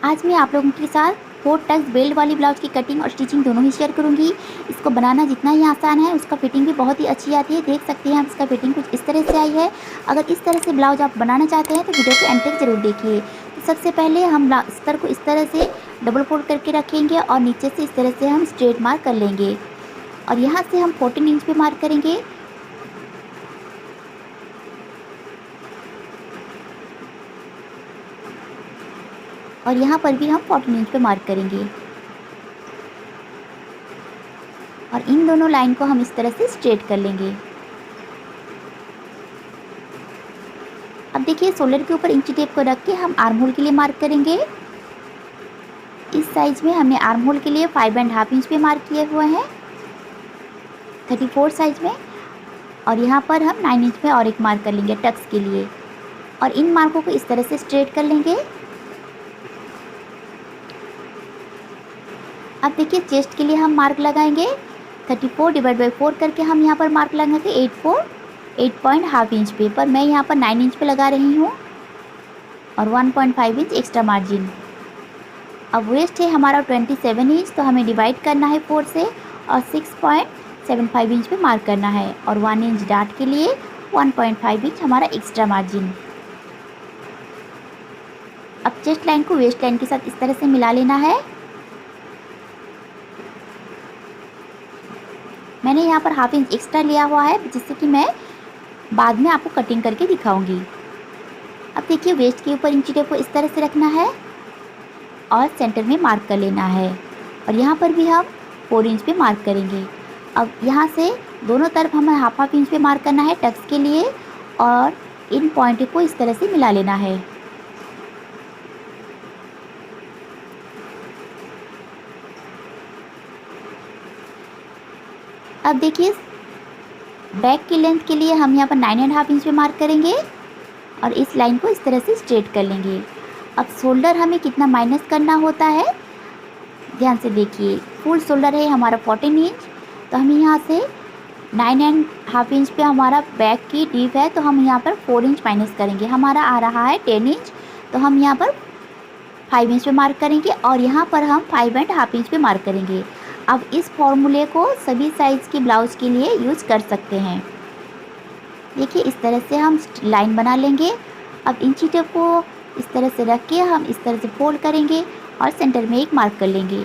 आज मैं आप लोगों के साथ 4 टक्स बेल्ट वाली ब्लाउज की कटिंग और स्टिचिंग दोनों ही शेयर करूंगी। इसको बनाना जितना ही आसान है उसका फिटिंग भी बहुत ही अच्छी आती है। देख सकते हैं आप, इसका फिटिंग कुछ इस तरह से आई है। अगर इस तरह से ब्लाउज आप बनाना चाहते हैं तो वीडियो को एंड तक जरूर देखिए। तो सबसे पहले हम अस्तर को इस तरह से डबल फोल्ड करके रखेंगे और नीचे से इस तरह से हम स्ट्रेट मार्क कर लेंगे और यहाँ से हम 14 इंच पे मार्क करेंगे। और यहाँ पर भी हम 14 इंच पे मार्क करेंगे और इन दोनों लाइन को हम इस तरह से स्ट्रेट कर लेंगे। अब देखिए, शोल्डर के ऊपर इंची टेप को रख के हम आर्म होल के लिए मार्क करेंगे। इस साइज में हमने आर्म होल के लिए 5.5 इंच पे मार्क किए हुए हैं 34 साइज में। और यहाँ पर हम 9 इंच में और एक मार्क कर लेंगे टक्स के लिए और इन मार्कों को इस तरह से स्ट्रेट कर लेंगे। अब देखिए, चेस्ट के लिए हम मार्क लगाएंगे 34 डिवाइड बाई 4 करके हम यहाँ पर मार्क लगाएंगे 8.5 इंच पे, पर मैं यहाँ पर 9 इंच पे लगा रही हूँ और 1.5 इंच एक्स्ट्रा मार्जिन। अब वेस्ट है हमारा 27 इंच, तो हमें डिवाइड करना है 4 से और 6.75 इंच पे मार्क करना है और 1 इंच डार्ट के लिए 1.5 इंच हमारा एक्स्ट्रा मार्जिन। अब चेस्ट लाइन को वेस्ट लाइन के साथ इस तरह से मिला लेना है। मैंने यहाँ पर हाफ इंच एक्स्ट्रा लिया हुआ है जिससे कि मैं बाद में आपको कटिंग करके दिखाऊंगी। अब देखिए, वेस्ट के ऊपर इंची टेप को इस तरह से रखना है और सेंटर में मार्क कर लेना है और यहाँ पर भी हम 4 इंच पे मार्क करेंगे। अब यहाँ से दोनों तरफ हमें हाफ इंच पे मार्क करना है टक्स के लिए और इन पॉइंट को इस तरह से मिला लेना है। अब देखिए, बैक की लेंथ के लिए हम यहाँ पर 9.5 इंच पे मार्क करेंगे और इस लाइन को इस तरह से स्ट्रेट कर लेंगे। अब शोल्डर हमें कितना माइनस करना होता है ध्यान से देखिए। फुल शोल्डर है हमारा 14 इंच, तो हम यहाँ से 9.5 इंच पे हमारा बैक की डीप है, तो हम यहाँ पर 4 इंच माइनस करेंगे। हमारा आ रहा है 10 इंच, तो हम यहाँ पर 5 इंच पे मार्क करेंगे और यहाँ पर हम 5.5 इंच पे मार्क करेंगे। अब इस फॉर्मूले को सभी साइज़ की ब्लाउज़ के लिए यूज़ कर सकते हैं। देखिए, इस तरह से हम लाइन बना लेंगे। अब इंची टेप को इस तरह से रख के हम इस तरह से फोल्ड करेंगे और सेंटर में एक मार्क कर लेंगे।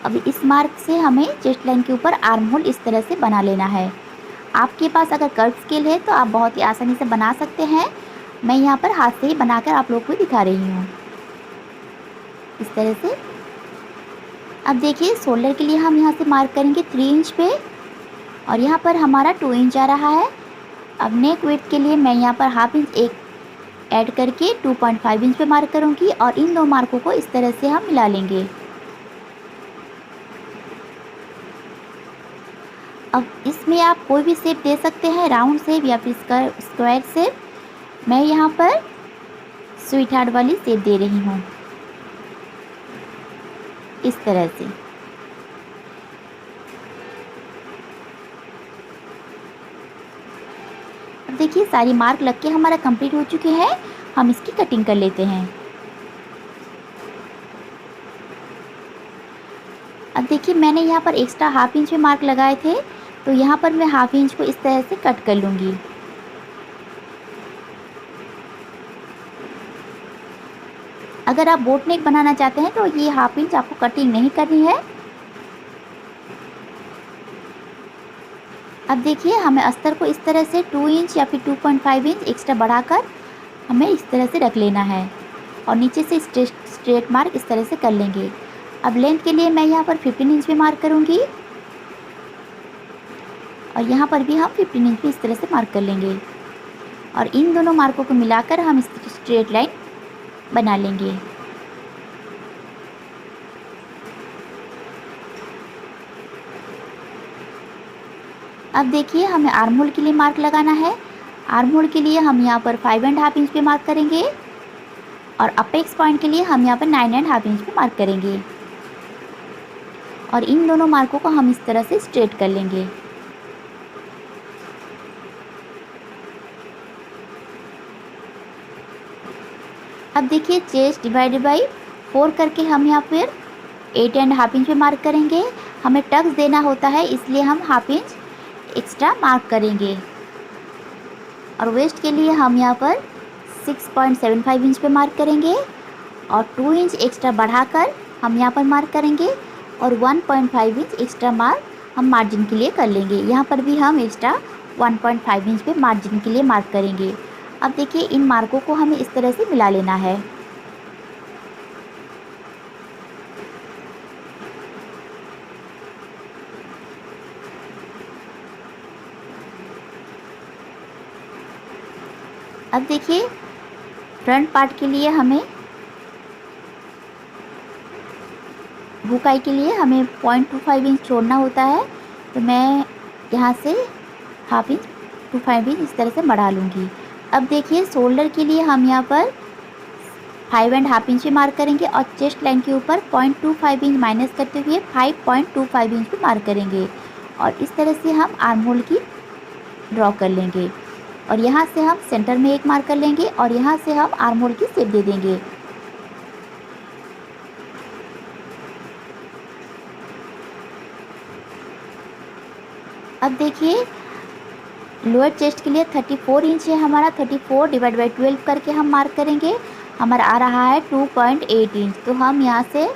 अब इस मार्क से हमें चेस्ट लाइन के ऊपर आर्म होल इस तरह से बना लेना है। आपके पास अगर कर्व स्केल है तो आप बहुत ही आसानी से बना सकते हैं। मैं यहाँ पर हाथ से ही बनाकर आप लोगों को दिखा रही हूँ इस तरह से। अब देखिए, शोल्डर के लिए हम यहाँ से मार्क करेंगे 3 इंच पे और यहाँ पर हमारा 2 इंच आ रहा है। अब नेक वेट के लिए मैं यहाँ पर हाफ इंच एक ऐड करके 2.5 इंच पे मार्क करूँगी और इन दो मार्कों को इस तरह से हम मिला लेंगे। अब इसमें आप कोई भी शेप दे सकते हैं, राउंड शेप या फिर स्क्वायर शेप। मैं यहाँ पर स्वीट हार्ट वाली शेप दे रही हूँ इस तरह से। अब देखिए, सारी मार्क लग के हमारा कंप्लीट हो चुके हैं। हम इसकी कटिंग कर लेते हैं। अब देखिए, मैंने यहाँ पर एक्स्ट्रा हाफ इंच पे मार्क लगाए थे, तो यहाँ पर मैं हाफ इंच को इस तरह से कट कर लूँगी। अगर आप बोट नेक बनाना चाहते हैं तो ये हाफ इंच आपको कटिंग नहीं करनी है। अब देखिए, हमें अस्तर को इस तरह से 2 इंच या फिर 2.5 इंच एक्स्ट्रा बढ़ाकर हमें इस तरह से रख लेना है और नीचे से स्ट्रेट मार्क इस तरह से कर लेंगे। अब लेंथ के लिए मैं यहाँ पर 15 इंच पे मार्क करूँगी और यहाँ पर भी हम 15 इंच पे इस तरह से मार्क कर लेंगे और इन दोनों मार्कों को मिलाकर हम इस स्ट्रेट लाइन बना लेंगे। अब देखिए, हमें आर्म होल के लिए मार्क लगाना है। आर्म होल के लिए हम यहाँ पर 5.5 इंच पे मार्क करेंगे और अपेक्स पॉइंट के लिए हम यहाँ पर 9.5 इंच पे मार्क करेंगे और इन दोनों मार्कों को हम इस तरह से स्ट्रेट कर लेंगे। अब देखिए, चेस्ट डिवाइडेड बाई 4 करके हम यहाँ फिर 8.5 इंच पे मार्क करेंगे। हमें टक्स देना होता है, इसलिए हम हाफ इंच एक्स्ट्रा मार्क करेंगे। और वेस्ट के लिए हम यहाँ पर 6.75 इंच पे मार्क करेंगे और 2 इंच एक्स्ट्रा बढ़ाकर हम यहाँ पर मार्क करेंगे और 1.5 इंच एक्स्ट्रा मार्क हम मार्जिन के लिए कर लेंगे। यहाँ पर भी हम एक्स्ट्रा 1.5 इंच पे मार्जिन के लिए मार्क करेंगे। अब देखिए इन मार्कों को हमें इस तरह से मिला लेना है। अब देखिए फ्रंट पार्ट के लिए हमें बुकाई के लिए हमें 0.25 इंच छोड़ना होता है, तो मैं यहाँ से हाफ इंच 25 इंच इस तरह से बढ़ा लूँगी। अब देखिए शोल्डर के लिए हम यहाँ पर 5.5 इंच पे मार्क करेंगे और चेस्ट लाइन के ऊपर 0.25 इंच माइनस करते हुए 5.25 इंच पे मार्क करेंगे और इस तरह से हम आर्म होल की ड्रॉ कर लेंगे। और यहाँ से हम सेंटर में एक मार्क कर लेंगे और यहाँ से हम आर्म होल की शेप दे देंगे। अब देखिए लोअर चेस्ट के लिए 34 इंच है हमारा, 34 डिवाइड बाई 12 करके हम मार्क करेंगे। हमारा आ रहा है 2.8 इंच। तो हम यहाँ से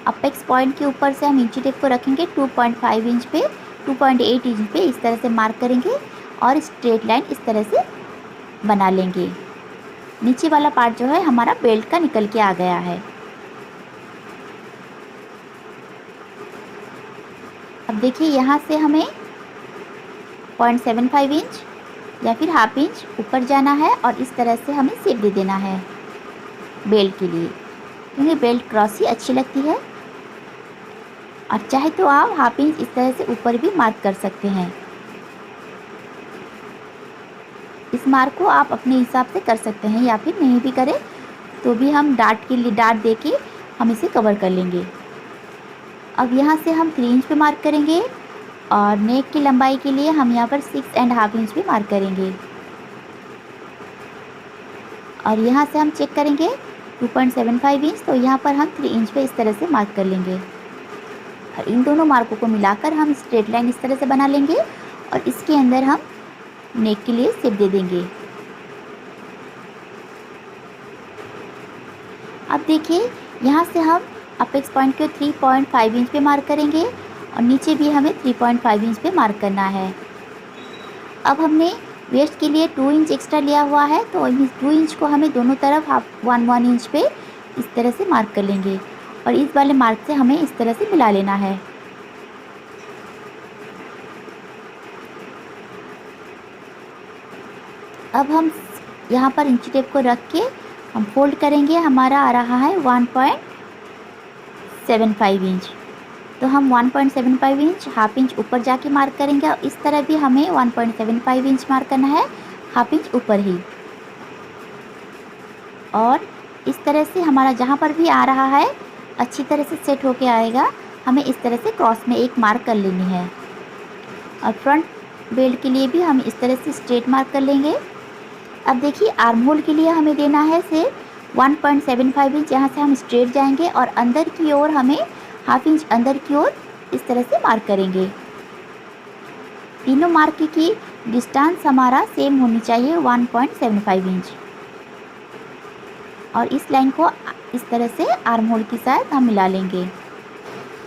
अपेक्स पॉइंट के ऊपर से हम इंची टेप को रखेंगे 2.5 इंच पे, 2.8 इंच पे इस तरह से मार्क करेंगे और स्ट्रेट लाइन इस तरह से बना लेंगे। नीचे वाला पार्ट जो है हमारा बेल्ट का निकल के आ गया है। अब देखिए यहाँ से हमें 0.75 इंच या फिर हाफ इंच ऊपर जाना है और इस तरह से हमें शेप दे देना है बेल्ट के लिए, क्योंकि बेल्ट क्रॉस ही अच्छी लगती है। और चाहे तो आप हाफ इंच इस तरह से ऊपर भी मार्क कर सकते हैं। इस मार्क को आप अपने हिसाब से कर सकते हैं या फिर नहीं भी करें तो भी हम डार्ट के लिए डार्ट दे के हम इसे कवर कर लेंगे। अब यहाँ से हम 3 इंच पे मार्क करेंगे और नेक की लंबाई के लिए हम यहाँ पर 6.5 इंच पे मार्क करेंगे और यहाँ से हम चेक करेंगे 2.75 इंच, तो यहाँ पर हम 3 इंच पे इस तरह से मार्क कर लेंगे। और इन दोनों मार्कों को मिलाकर हम स्ट्रेट लाइन इस तरह से बना लेंगे और इसके अंदर हम नेक के लिए शेप दे देंगे। अब देखिए यहाँ से हम अपेक्स पॉइंट को 3.5 इंच पे मार्क करेंगे और नीचे भी हमें 3.5 इंच पे मार्क करना है। अब हमने वेस्ट के लिए 2 इंच एक्स्ट्रा लिया हुआ है, तो इस 2 इंच को हमें दोनों तरफ 1 इंच पे इस तरह से मार्क कर लेंगे और इस वाले मार्क से हमें इस तरह से मिला लेना है। अब हम यहाँ पर इंची टेप को रख के हम फोल्ड करेंगे। हमारा आ रहा है 1.75 इंच, तो हम 1.75 इंच हाफ इंच ऊपर जाके मार्क करेंगे और इस तरह भी हमें 1.75 इंच मार्क करना है हाफ इंच ऊपर ही। और इस तरह से हमारा जहाँ पर भी आ रहा है अच्छी तरह से सेट होके आएगा। हमें इस तरह से क्रॉस में एक मार्क कर लेनी है और फ्रंट बेल्ट के लिए भी हम इस तरह से स्ट्रेट मार्क कर लेंगे। अब देखिए आर्म होल के लिए हमें देना है सिर्फ 1.75 इंच। यहाँ से हम स्ट्रेट जाएंगे और अंदर की ओर हमें हाफ इंच अंदर की ओर इस तरह से मार्क करेंगे। तीनों मार्क की डिस्टेंस हमारा सेम होनी चाहिए 1.75 इंच और इस लाइन को इस तरह से आर्म होल के साथ हम मिला लेंगे।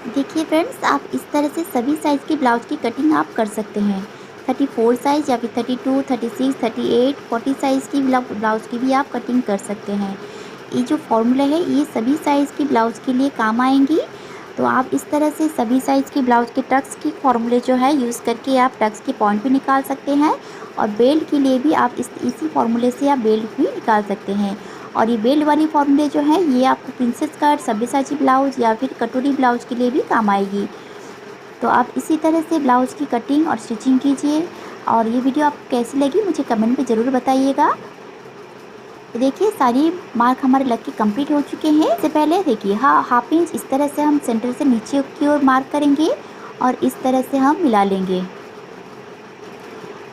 देखिए फ्रेंड्स, आप इस तरह से सभी साइज़ की ब्लाउज की कटिंग आप कर सकते हैं। 34 साइज़ या फिर 32, 36, 38, 40 साइज़ की ब्लाउज़ की भी आप कटिंग कर सकते हैं। ये जो फॉर्मूला है ये सभी साइज़ की ब्लाउज़ के लिए काम आएंगी। तो आप इस तरह से सभी साइज़ की ब्लाउज़ के टक्स की फॉर्मूले जो है यूज़ करके आप टक्स के पॉइंट भी निकाल सकते हैं और बेल्ट के लिए भी आप इसी फॉर्मूले से आप बेल्ट भी निकाल सकते हैं। और ये बेल्ट वाली फॉर्मूले जो है ये आपको प्रिंसेस कट, सब्यसाची ब्लाउज़ या फिर कटोरी ब्लाउज़ के लिए भी काम आएगी। तो आप इसी तरह से ब्लाउज़ की कटिंग और स्टिचिंग कीजिए। और ये वीडियो आपको कैसी लगी मुझे कमेंट में ज़रूर बताइएगा। देखिए सारी मार्क हमारे लग के कंप्लीट हो चुके हैं। इससे पहले देखिए हाफ इंच इस तरह से हम सेंटर से नीचे की ओर मार्क करेंगे और इस तरह से हम मिला लेंगे।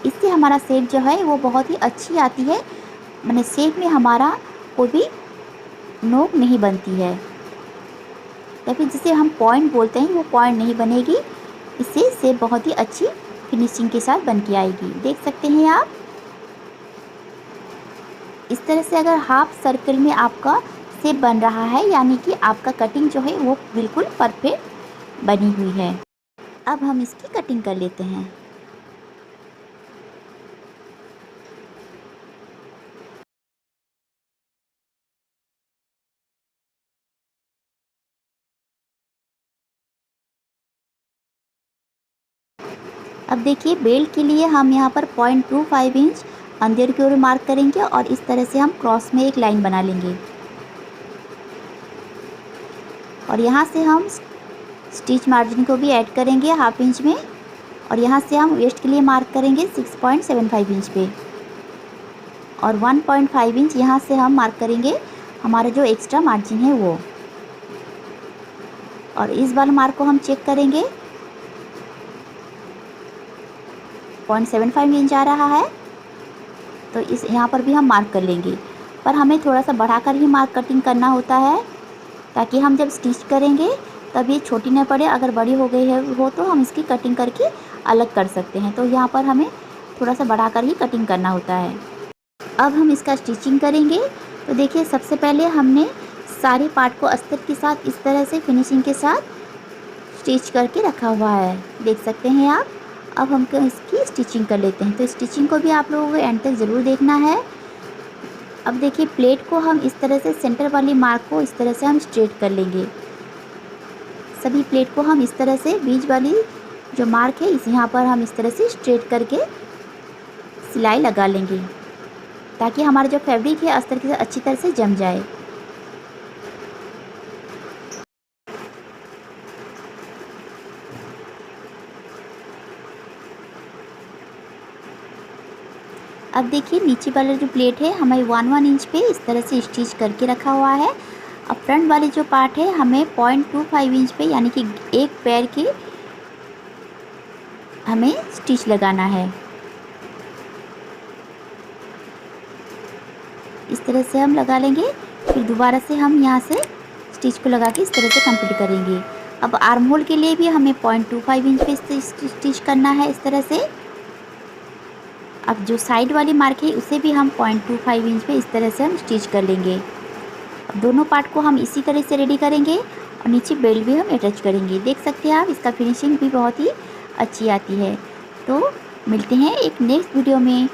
इससे हमारा शेप जो है वो बहुत ही अच्छी आती है, मैंने शेप में हमारा कोई भी नोक नहीं बनती है। या फिर जिसे हम पॉइंट बोलते हैं वो पॉइंट नहीं बनेगी। इससे सेब बहुत ही अच्छी फिनिशिंग के साथ बन के आएगी। देख सकते हैं आप, इस तरह से अगर हाफ सर्कल में आपका सेब बन रहा है यानी कि आपका कटिंग जो है वो बिल्कुल परफेक्ट बनी हुई है। अब हम इसकी कटिंग कर लेते हैं। अब देखिए, बेल्ट के लिए हम यहाँ पर 0.25 इंच अंदर की ओर मार्क करेंगे और इस तरह से हम क्रॉस में एक लाइन बना लेंगे और यहाँ से हम स्टिच मार्जिन को भी ऐड करेंगे हाफ इंच में और यहाँ से हम वेस्ट के लिए मार्क करेंगे 6.75 इंच पे और 1.5 इंच यहाँ से हम मार्क करेंगे हमारा जो एक्स्ट्रा मार्जिन है वो। और इस वाले मार्क को हम चेक करेंगे, 0.75 इंच आ रहा है, तो इस यहाँ पर भी हम मार्क कर लेंगे। पर हमें थोड़ा सा बढ़ाकर ही मार्क कटिंग करना होता है ताकि हम जब स्टिच करेंगे तब ये छोटी न पड़े। अगर बड़ी हो गई है तो हम इसकी कटिंग करके अलग कर सकते हैं। तो यहाँ पर हमें थोड़ा सा बढ़ाकर ही कटिंग करना होता है। अब हम इसका स्टिचिंग करेंगे। तो देखिए, सबसे पहले हमने सारे पार्ट को अस्तर के साथ इस तरह से फिनिशिंग के साथ स्टिच करके रखा हुआ है, देख सकते हैं आप। अब हम इसकी स्टिचिंग कर लेते हैं। तो स्टिचिंग को भी आप लोगों को एंड तक ज़रूर देखना है। अब देखिए, प्लेट को हम इस तरह से सेंटर वाली मार्क को इस तरह से हम स्ट्रेट कर लेंगे। सभी प्लेट को हम इस तरह से बीच वाली जो मार्क है इस यहाँ पर हम इस तरह से स्ट्रेट करके सिलाई लगा लेंगे ताकि हमारा जो फैब्रिक है अस्तर के साथ अच्छी तरह से जम जाए। अब देखिए, नीचे वाला जो प्लेट है हमें 1 इंच पे इस तरह से स्टिच करके रखा हुआ है। अब फ्रंट वाले जो पार्ट है हमें 0.25 इंच पे यानी कि एक पैर की हमें स्टिच लगाना है। इस तरह से हम लगा लेंगे, फिर दोबारा से हम यहाँ से स्टिच को लगा के इस तरह से कंप्लीट करेंगे। अब आर्म होल के लिए भी हमें 0.25 इंच पे स्टिच करना है इस तरह से। अब जो साइड वाली मार्क है उसे भी हम 0.25 इंच पे इस तरह से हम स्टिच कर लेंगे। अब दोनों पार्ट को हम इसी तरह से रेडी करेंगे और नीचे बेल्ट भी हम अटैच करेंगे। देख सकते हैं आप, इसका फिनिशिंग भी बहुत ही अच्छी आती है। तो मिलते हैं एक नेक्स्ट वीडियो में।